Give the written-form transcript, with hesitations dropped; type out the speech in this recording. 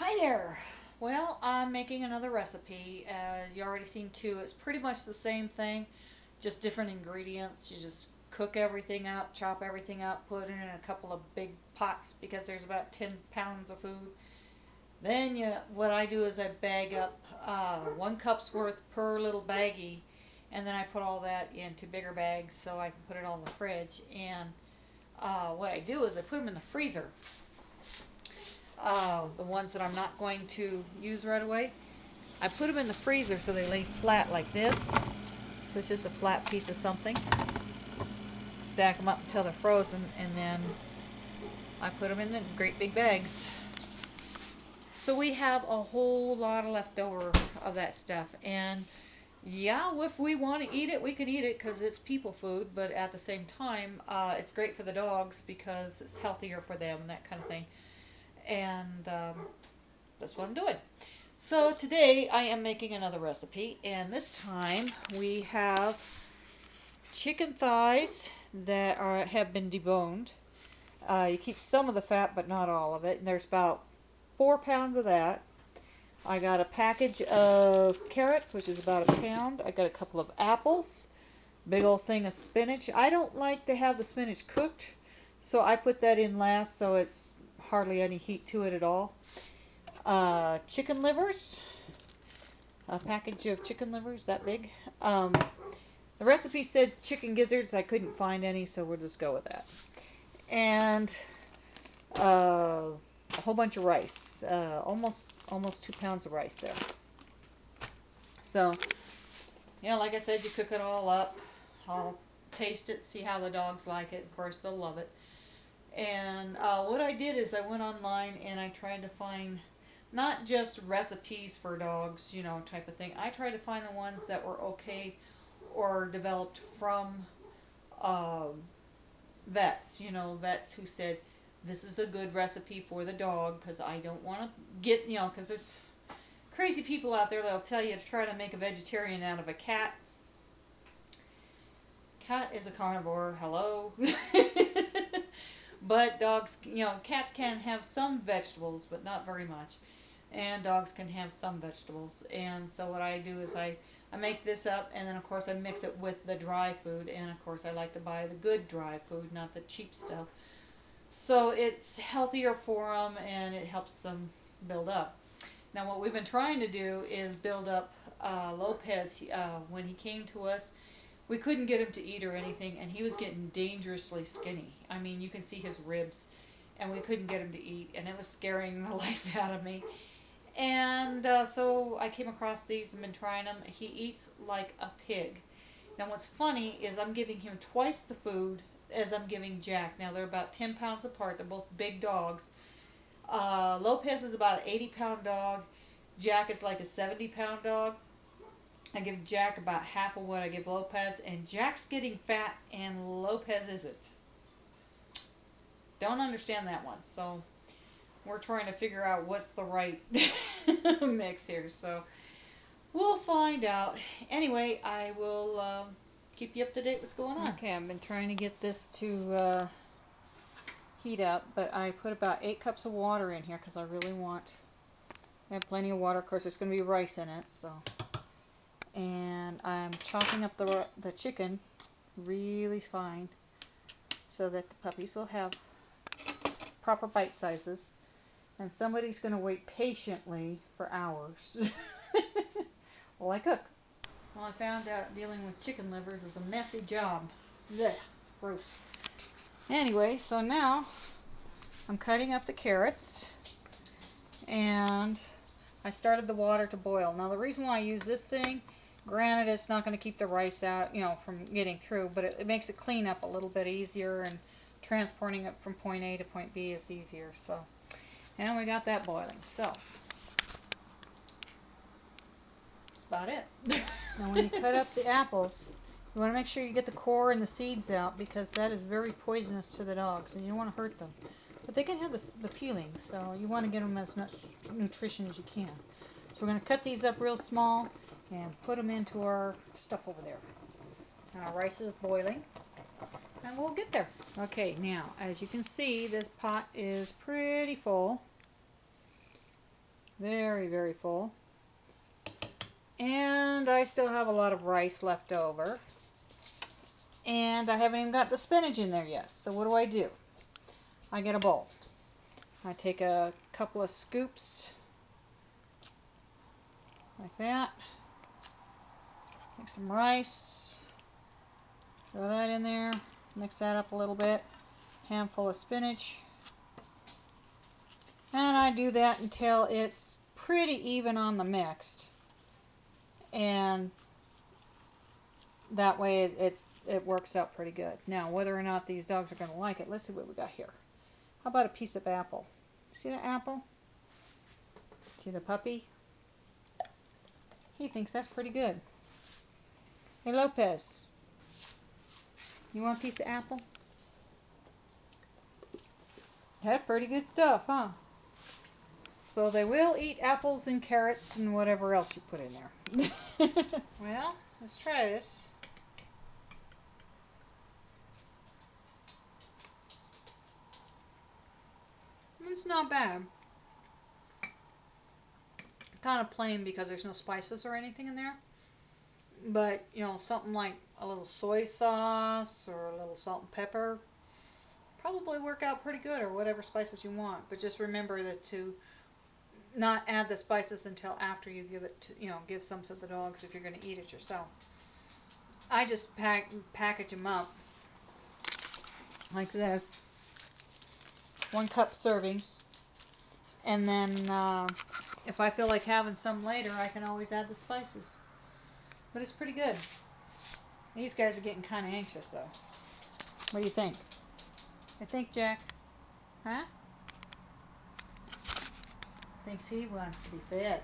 Hi there! Well, I'm making another recipe. You already seen two. It's pretty much the same thing, just different ingredients. You just cook everything up, chop everything up, put it in a couple of big pots because there's about 10 pounds of food. Then what I do is I bag up 1 cup's worth per little baggie, and then I put all that into bigger bags so I can put it all in the fridge. And what I do is I put them in the freezer, the ones that I'm not going to use right away. I put them in the freezer so they lay flat like this. So it's just a flat piece of something. Stack them up until they're frozen, and then I put them in the great big bags. So we have a whole lot of leftover of that stuff. And yeah, if we want to eat it, we can eat it because it's people food. But at the same time, it's great for the dogs because it's healthier for them and that kind of thing. And that's what I'm doing. So today I am making another recipe, and this time we have chicken thighs that have been deboned. You keep some of the fat but not all of it, and there's about 4 pounds of that. I got a package of carrots, which is about 1 pound. I got a couple of apples, big old thing of spinach. I don't like to have the spinach cooked, so I put that in last so it's hardly any heat to it at all. Chicken livers, a package of chicken livers that big. The recipe said chicken gizzards. I couldn't find any, so we'll just go with that. And a whole bunch of rice, almost 2 pounds of rice there. So yeah, like I said, you cook it all up. I'll taste it, see how the dogs like it. Of course, they'll love it. And what I did is I went online and I tried to find not just recipes for dogs, type of thing. I tried to find the ones that were okay or developed from vets, vets who said this is a good recipe for the dog, because I don't want to get, because there's crazy people out there that'll tell you to try to make a vegetarian out of a cat. Cat is a carnivore, hello. But dogs, cats can have some vegetables, but not very much. And dogs can have some vegetables. And so what I do is I make this up, and then of course I mix it with the dry food. And of course I like to buy the good dry food, not the cheap stuff. So it's healthier for them, and it helps them build up. Now what we've been trying to do is build up Lopez. When he came to us, we couldn't get him to eat or anything, and he was getting dangerously skinny. I mean, you can see his ribs, and we couldn't get him to eat, and it was scaring the life out of me. And so I came across these and been trying them. He eats like a pig. Now what's funny is I'm giving him twice the food as I'm giving Jack. Now they're about 10 pounds apart. They're both big dogs. Lopez is about an 80-pound dog. Jack is like a 70-pound dog. I give Jack about half of what I give Lopez, and Jack's getting fat and Lopez isn't. Don't understand that one. So we're trying to figure out what's the right mix here. So we'll find out. Anyway, I will keep you up to date what's going on. Okay, I've been trying to get this to heat up, but I put about 8 cups of water in here because I really want to have plenty of water. Of course, there's going to be rice in it, so. And I'm chopping up the chicken really fine so that the puppies will have proper bite sizes, and somebody's going to wait patiently for hours while I cook. Well, I found out dealing with chicken livers is a messy job. Blech, it's gross. Anyway, so now I'm cutting up the carrots, and I started the water to boil. Now the reason why I use this thing, granted it's not going to keep the rice out, from getting through, but it makes it clean up a little bit easier, and transporting it from point A to point B is easier. So, and we got that boiling. So, that's about it. Now when you cut up the apples, you want to make sure you get the core and the seeds out, because that is very poisonous to the dogs, and you don't want to hurt them. But they can have the peelings, so you want to get them as much nutrition as you can. So we're going to cut these up real small and put them into our stuff over there. And our rice is boiling, and we'll get there. Okay, now as you can see, this pot is pretty full. Very, very full. And I still have a lot of rice left over. And I haven't even got the spinach in there yet. So what do? I get a bowl. I take a couple of scoops like that. Take some rice. Throw that in there. Mix that up a little bit. Handful of spinach. And I do that until it's pretty even on the mixed. And that way it works out pretty good. Now, whether or not these dogs are going to like it, let's see what we got here. How about a piece of apple? See the apple? See the puppy? He thinks that's pretty good. Hey, Lopez, you want a piece of apple? That's pretty good stuff, huh? So they will eat apples and carrots and whatever else you put in there. Well, let's try this. It's not bad. Kind of plain because there's no spices or anything in there. But, you know, something like a little soy sauce or a little salt and pepper probably work out pretty good, or whatever spices you want. But just remember that to not add the spices until after you give it to, you know, give some to the dogs if you're going to eat it yourself. I just package them up like this. 1 cup servings. And then if I feel like having some later, I can always add the spices. But it's pretty good. These guys are getting kind of anxious though. What do you think? I think, Jack? Huh? Thinks he wants to be fed.